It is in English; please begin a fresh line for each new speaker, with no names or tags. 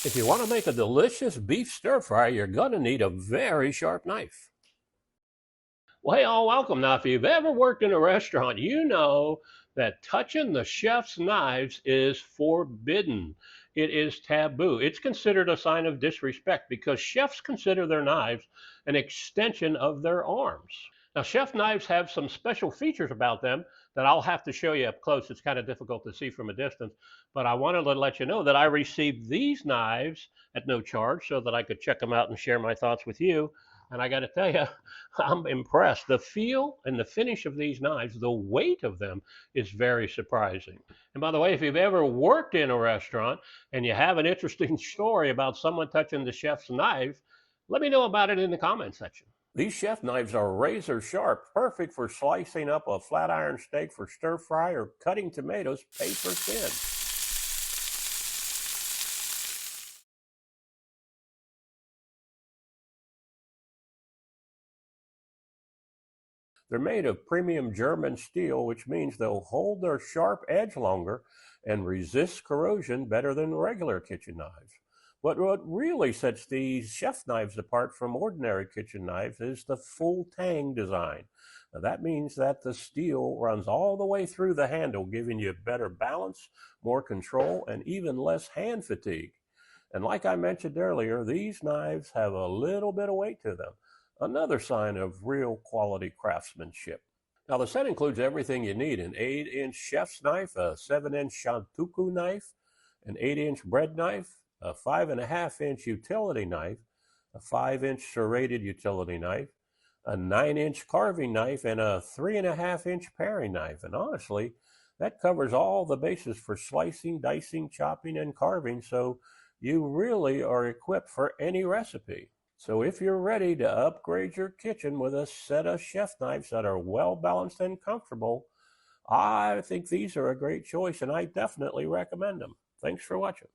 If you want to make a delicious beef stir fry, you're going to need a very sharp knife. Well, hey, all, welcome. Now, if you've ever worked in a restaurant, you know that touching the chef's knives is forbidden. It is taboo. It's considered a sign of disrespect because chefs consider their knives an extension of their arms. Now, chef knives have some special features about them that I'll have to show you up close. It's kind of difficult to see from a distance, but I wanted to let you know that I received these knives at no charge so that I could check them out and share my thoughts with you. And I got to tell you, I'm impressed. The feel and the finish of these knives, the weight of them is very surprising. And by the way, if you've ever worked in a restaurant and you have an interesting story about someone touching the chef's knife, let me know about it in the comment section. These chef knives are razor sharp, perfect for slicing up a flat iron steak for stir fry or cutting tomatoes paper thin. They're made of premium German steel, which means they'll hold their sharp edge longer and resist corrosion better than regular kitchen knives. But what really sets these chef knives apart from ordinary kitchen knives is the full tang design. Now, that means that the steel runs all the way through the handle, giving you better balance, more control, and even less hand fatigue. And like I mentioned earlier, these knives have a little bit of weight to them, another sign of real quality craftsmanship. Now, the set includes everything you need: an 8-inch chef's knife, a 7-inch shantuku knife, an 8-inch bread knife, a 5.5-inch utility knife, a 5-inch serrated utility knife, a 9-inch carving knife, and a 3.5-inch paring knife. And honestly, that covers all the bases for slicing, dicing, chopping, and carving, so you really are equipped for any recipe. So if you're ready to upgrade your kitchen with a set of chef knives that are well balanced and comfortable, I think these are a great choice and I definitely recommend them. Thanks for watching.